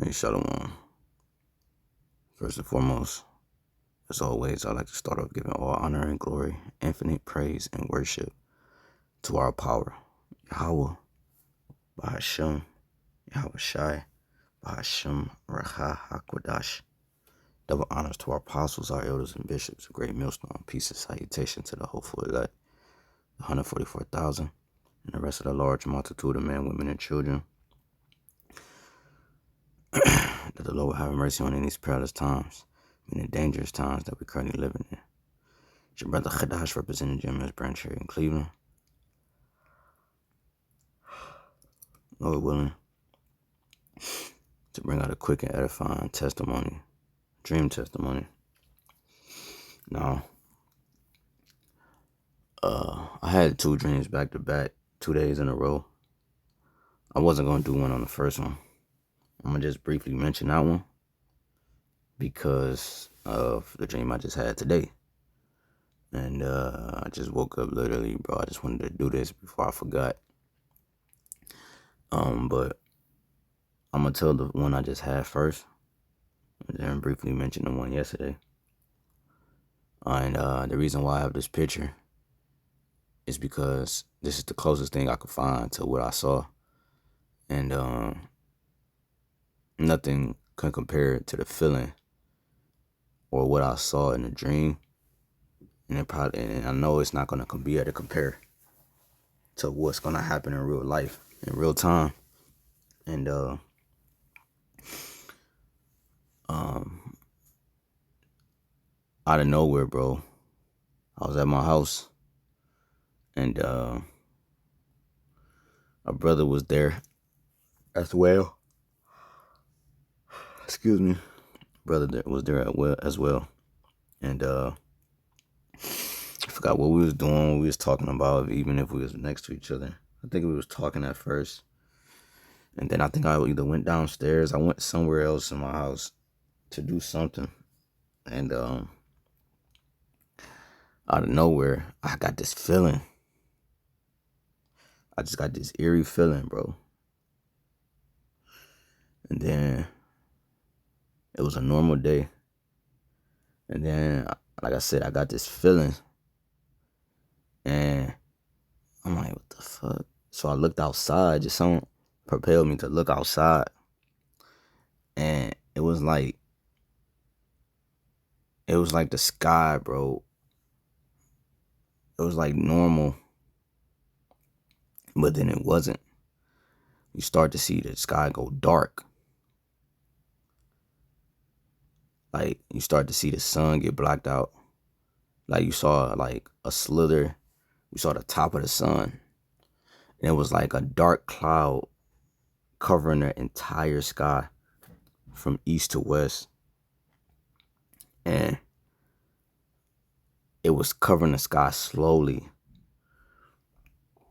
Hey, Shalom. First and foremost, as always, I'd like to start off giving all honor and glory, infinite praise and worship to our power, YAHAWAH, BAHASHAM, YAHAWASHI, BAHASHAM, HAQADASH. Double honors to our apostles, our elders and bishops, a great millstone, peace and salutation to the hopeful elect, the 144,000, and the rest of the large multitude of men, women, and children, that the Lord will have mercy on in these perilous times, in the dangerous times that we're currently living in. It's your brother HAQADASH representing Jim Branch here in Cleveland. Lord willing, to bring out a quick and edifying testimony, dream testimony. Now, I had 2 dreams back to back, 2 days in a row. I wasn't going to do one on the first one. I'm going to just briefly mention that one because of the dream I just had today. And I just woke up literally, bro. I just wanted to do this before I forgot. But I'm going to tell the one I just had first, and then briefly mention the one yesterday. And the reason why I have this picture is because this is the closest thing I could find to what I saw. And nothing can compare to the feeling or what I saw in the dream. And I know it's not going to be able to compare to what's going to happen in real life, in real time. And out of nowhere, bro, I was at my house, and a brother was there as well. Excuse me. Brother was there as well. And I forgot what we was doing, what we was talking about, even if we was next to each other. I think we was talking at first. And then I think I either went downstairs, I went somewhere else in my house to do something. And out of nowhere, I got this feeling. I just got this eerie feeling, bro. And then it was a normal day. And then, like I said, I got this feeling. And I'm like, what the fuck? So I looked outside. Just something propelled me to look outside. And it was like the sky, bro. It was like normal. But then it wasn't. You start to see the sky go dark. Like, you start to see the sun get blocked out. Like, you saw, like, a slither. You saw the top of the sun. And it was like a dark cloud covering the entire sky from east to west. And it was covering the sky slowly.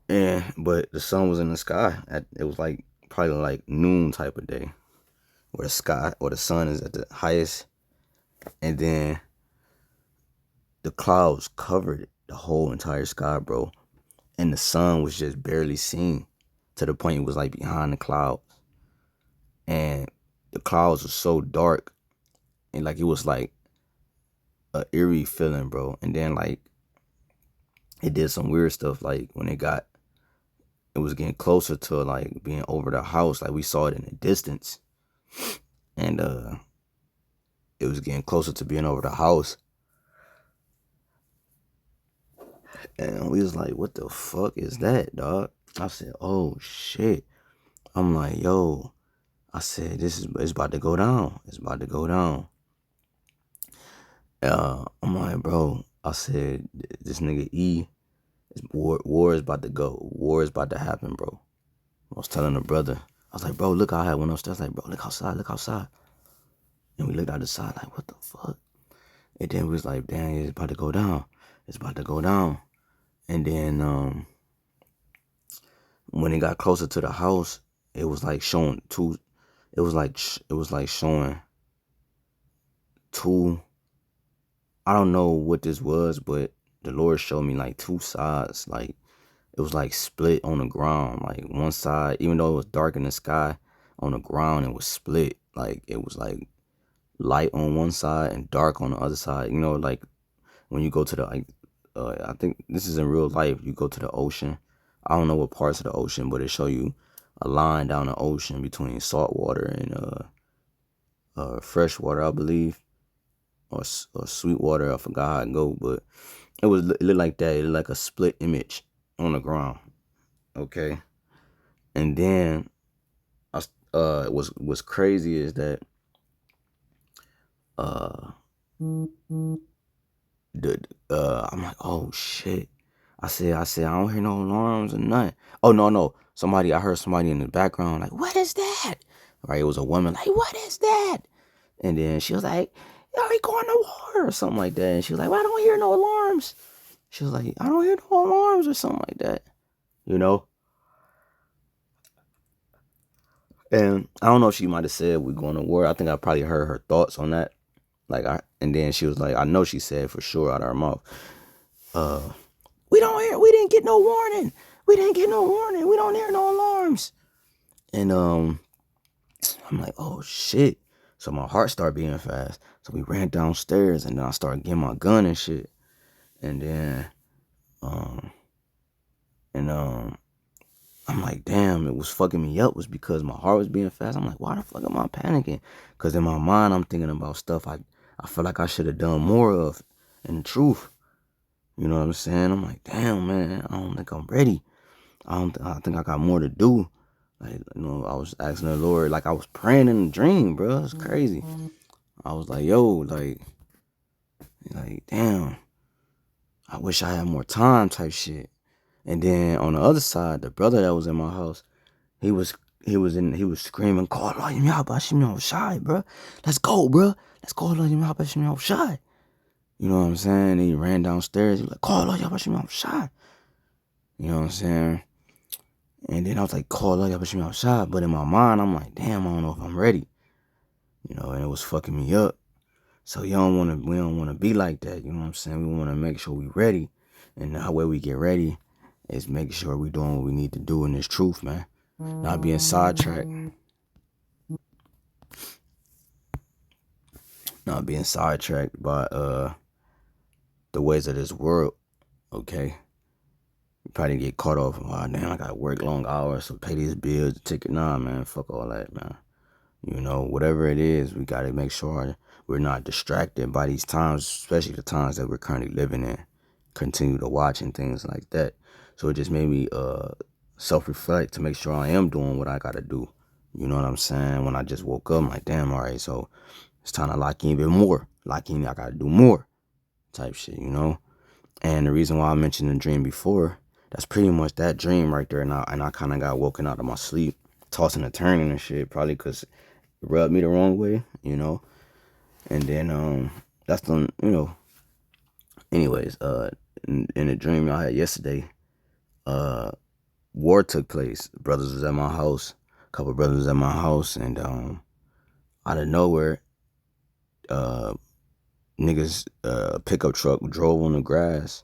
But the sun was in the sky. It was like probably like noon type of day, where the sun is at the highest. And then the clouds covered the whole entire sky, bro. And the sun was just barely seen, to the point it was like behind the clouds. And the clouds were so dark, and like it was like a eerie feeling, bro. And then like it did some weird stuff, like when it was getting closer to like being over the house, like we saw it in the distance. And it was getting closer to being over the house. And we was like, what the fuck is that, dog? I said, oh shit. I'm like, yo. I said, it's about to go down. It's about to go down. I'm like, bro. I said, this nigga E, war is about to go. War is about to happen, bro. I was telling the brother. I was like, bro, look how I went upstairs. Like, bro, look outside, look outside. And we looked out the side like, what the fuck? And then we was like, damn, it's about to go down. It's about to go down. And then when it got closer to the house, it was like showing two. It was like showing two. I don't know what this was, but the Lord showed me like 2 sides. Like it was like split on the ground. Like one side, even though it was dark in the sky, on the ground it was split. like it was like light on one side and dark on the other side. You know, like when you go to the like, I think this is in real life. You go to the ocean. I don't know what parts of the ocean, but it show you a line down the ocean between salt water and fresh water, I believe, or sweet water. I forgot how it go, but it looked like that. It looked like a split image on the ground. Okay, and then what's crazy is that I'm like, oh shit. I said, I don't hear no alarms or nothing. Oh no. I heard somebody in the background like, what is that? Right, it was a woman like, what is that? And then she was like, are we going to war or something like that? And she was like, well, I don't hear no alarms. She was like, I don't hear no alarms or something like that. You know? And I don't know if she might have said we're going to war. I think I probably heard her thoughts on that. And then she was like, I know she said for sure out of her mouth, we didn't get no warning. We didn't get no warning. We don't hear no alarms. And I'm like, oh shit. So my heart started beating fast. So we ran downstairs and then I started getting my gun and shit. And then I'm like, damn, it was fucking me up was because my heart was beating fast. I'm like, why the fuck am I panicking? Because in my mind, I'm thinking about stuff I feel like I should have done more of. And the truth, you know what I'm saying? I'm like, damn, man, I don't think I'm ready. I think I got more to do. Like, you know, I was asking the Lord, like I was praying in a dream, bro. It's crazy. I was like, yo, like, damn, I wish I had more time type shit. And then on the other side, the brother that was in my house, he was screaming, call YAHAWASHI, bro. Let's go, bro. Let's call YAHAWASHI. You know what I'm saying? He ran downstairs. He was like, call YAHAWASHI. You know what I'm saying? And then I was like, call YAHAWASHI. But in my mind, I'm like, damn, I don't know if I'm ready. You know, and it was fucking me up. So we don't want to be like that. You know what I'm saying? We want to make sure we ready. And the way we get ready is making sure we doing what we need to do in this truth, man. Not being sidetracked. Not being sidetracked by the ways of this world. Okay. You probably get caught off. Oh, damn, I gotta work long hours to pay these bills, the ticket. Nah, man, fuck all that, man. You know, whatever it is, we gotta make sure we're not distracted by these times, especially the times that we're currently living in. Continue to watch and things like that. So it just made me self-reflect to make sure I am doing what I gotta do. You know what I'm saying? When I just woke up, I'm like, damn, all right, so it's time to lock in even more. Lock in, I gotta do more type shit, you know? And the reason why I mentioned the dream before, that's pretty much that dream right there. And I kind of got woken out of my sleep, tossing and turning and shit, probably because it rubbed me the wrong way, you know? And then, that's the, you know, anyways, in the dream I had yesterday, war took place. Brothers was at my house, a couple brothers was at my house, and out of nowhere, niggas pickup truck drove on the grass.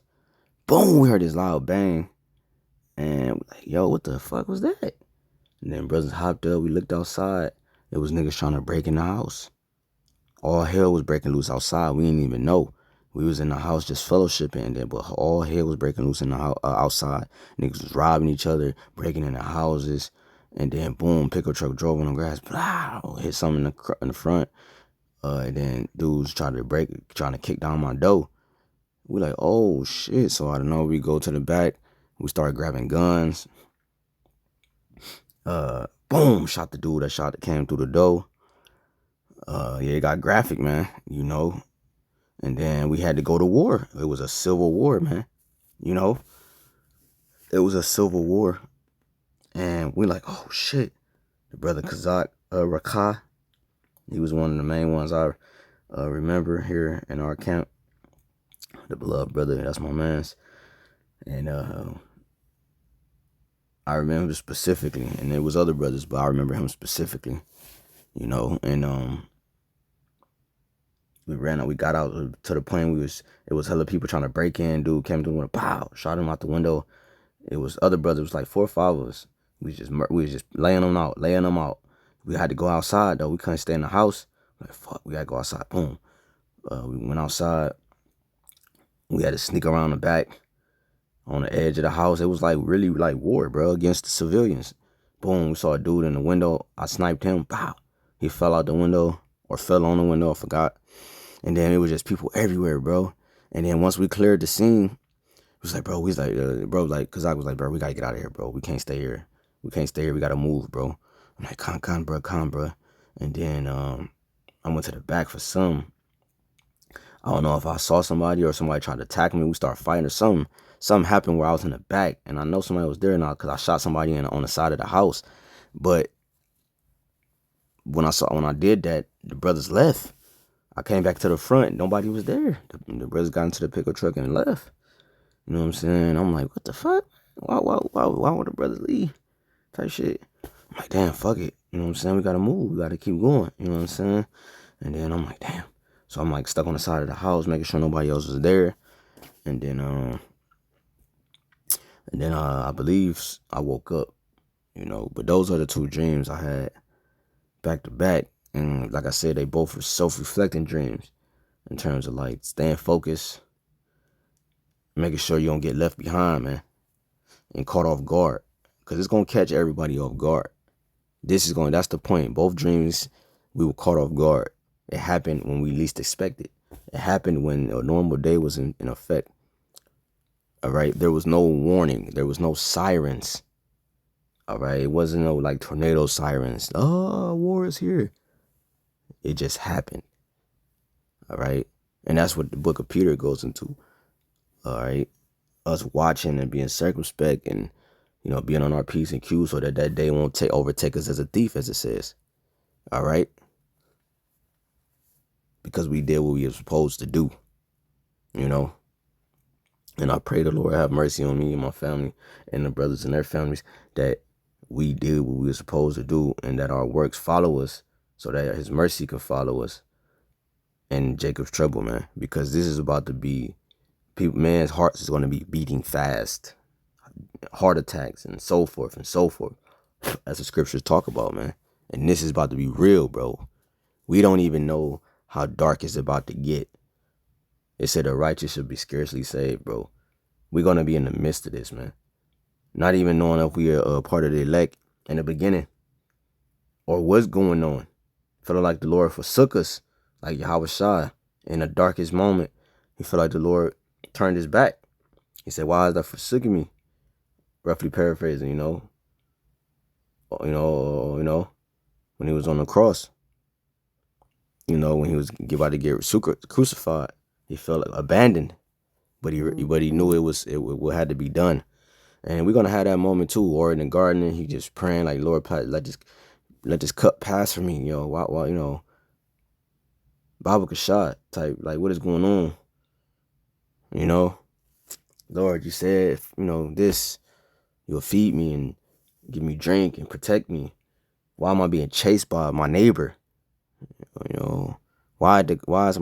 Boom, we heard this loud bang, and we like, yo, what the fuck was that? And then brothers hopped up, we looked outside, it was niggas trying to break in the house. All hell was breaking loose outside. We didn't even know. We was in the house just fellowshipping, and then but all hell was breaking loose in the outside. Niggas was robbing each other, breaking into houses, and then boom, pickup truck drove on the grass, blah, hit something in the front. And then dudes trying to kick down my door. We like, oh shit. So I don't know. We go to the back. We start grabbing guns. Boom, shot the dude that came through the door. Yeah, it got graphic, man. You know. And then we had to go to war. It was a civil war, man. You know. It was a civil war. And we like, oh shit. The brother Kazak, RAWCHAA, he was one of the main ones I remember here in our camp. The beloved brother, that's my man's. And I remember specifically, and there was other brothers, but I remember him specifically, you know. And we got out to the point it was hella people trying to break in. Dude came through with a pow, shot him out the window. It was other brothers, it was like 4 or 5 of us. We was just laying them out. We had to go outside though. We couldn't stay in the house. Like, fuck, we gotta go outside. Boom. We went outside. We had to sneak around the back on the edge of the house. It was like really like war, bro, against the civilians. Boom, we saw a dude in the window. I sniped him. Pow. He fell out the window or fell on the window. I forgot. And then it was just people everywhere, bro. And then once we cleared the scene, it was like, bro, we was like, cause I was like, bro, we gotta get out of here, bro. We can't stay here. We can't stay here. We gotta move, bro. I'm like, calm, bro. And then I went to the back for some. I don't know if I saw somebody or somebody tried to attack me. We started fighting or something. Something happened where I was in the back, and I know somebody was there now because I shot somebody on the side of the house. But when I did that, the brothers left. I came back to the front. Nobody was there. The brothers got into the pickup truck and left. You know what I'm saying? I'm like, what the fuck? Why would the brothers leave? Type shit. I'm like, damn, fuck it. You know what I'm saying? We gotta move. We gotta keep going. You know what I'm saying? And then I'm like, damn. So I'm like stuck on the side of the house, making sure nobody else was there. And then I believe I woke up, you know. But those are the two dreams I had back to back. And like I said, they both were self-reflecting dreams in terms of like staying focused, making sure you don't get left behind, man, and caught off guard. Because it's going to catch everybody off guard. That's the point. Both dreams, we were caught off guard. It happened when we least expected. It happened when a normal day was in effect. All right. There was no warning. There was no sirens. All right. It wasn't no like tornado sirens. Oh, war is here. It just happened. All right. And that's what the book of Peter goes into. All right. Us watching and being circumspect and, you know, being on our P's and Q's so that day won't overtake us as a thief, as it says. All right. Because we did what we were supposed to do, you know. And I pray the Lord have mercy on me and my family and the brothers and their families that we did what we were supposed to do and that our works follow us so that his mercy can follow us in Jacob's trouble, man. Because this is about to be, man's heart is going to be beating fast. Heart attacks and so forth, as the scriptures talk about, man. And this is about to be real, bro. We don't even know how dark it's about to get. It said the righteous should be scarcely saved, bro. We're going to be in the midst of this, man. Not even knowing if we are a part of the elect in the beginning or what's going on. Feeling like the Lord forsook us, like YAHAWASHI in the darkest moment. He felt like the Lord turned his back. He said, why is that forsaking me? Roughly paraphrasing, you know, when he was on the cross, you know, when he was about to get crucified, he felt abandoned, but he knew it had to be done. And we're gonna have that moment too, or in the garden, and he just praying like, Lord, let this cup pass from me, you know, while you know, Baba Kashad type, like, what is going on, you know? Lord, you said, you know, this, you'll feed me and give me drink and protect me. Why am I being chased by my neighbor? You know, why is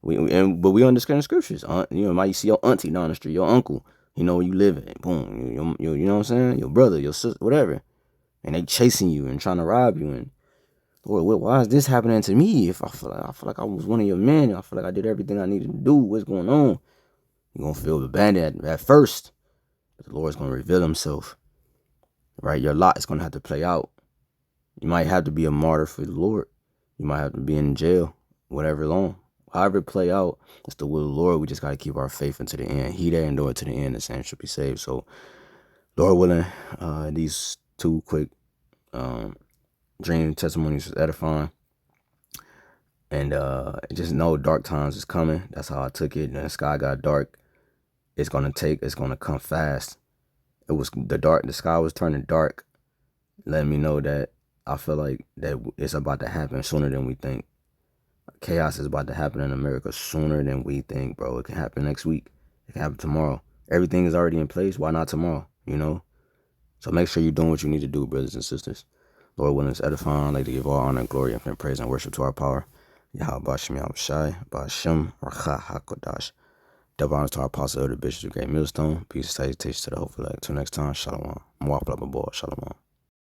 but we understand the scriptures. You know, you see your auntie down the street, your uncle, you know where you live at. Boom, you know what I'm saying? Your brother, your sister, whatever, and they chasing you and trying to rob you. And Lord, why is this happening to me? If I feel like I was one of your men, I feel like I did everything I needed to do. What's going on? You're gonna feel abandoned at first, but the Lord's gonna reveal himself. Right, your lot is gonna have to play out. You might have to be a martyr for the Lord. You might have to be in jail, whatever long. However it play out, it's the will of the Lord. We just got to keep our faith into the end. He that endure to the end, the same should be saved. So, Lord willing, these two quick dream testimonies was edifying. And just know dark times is coming. That's how I took it. And the sky got dark. It's going to come fast. The sky was turning dark, letting me know that I feel like that it's about to happen sooner than we think. Chaos is about to happen in America sooner than we think, bro. It can happen next week. It can happen tomorrow. Everything is already in place. Why not tomorrow? You know? So make sure you're doing what you need to do, brothers and sisters. Lord willing, it's edifying. I'd like to give all honor, glory, and praise and worship to our power. YAHWASHI, BAHASHAM, RAWCHAA, HAQADASH. Double honors to our apostle, the bishop of Great Millstone. Peace and salutations to the hopeful elect. Till next time, shalom. Mwah, blah, blah, blah, shalom.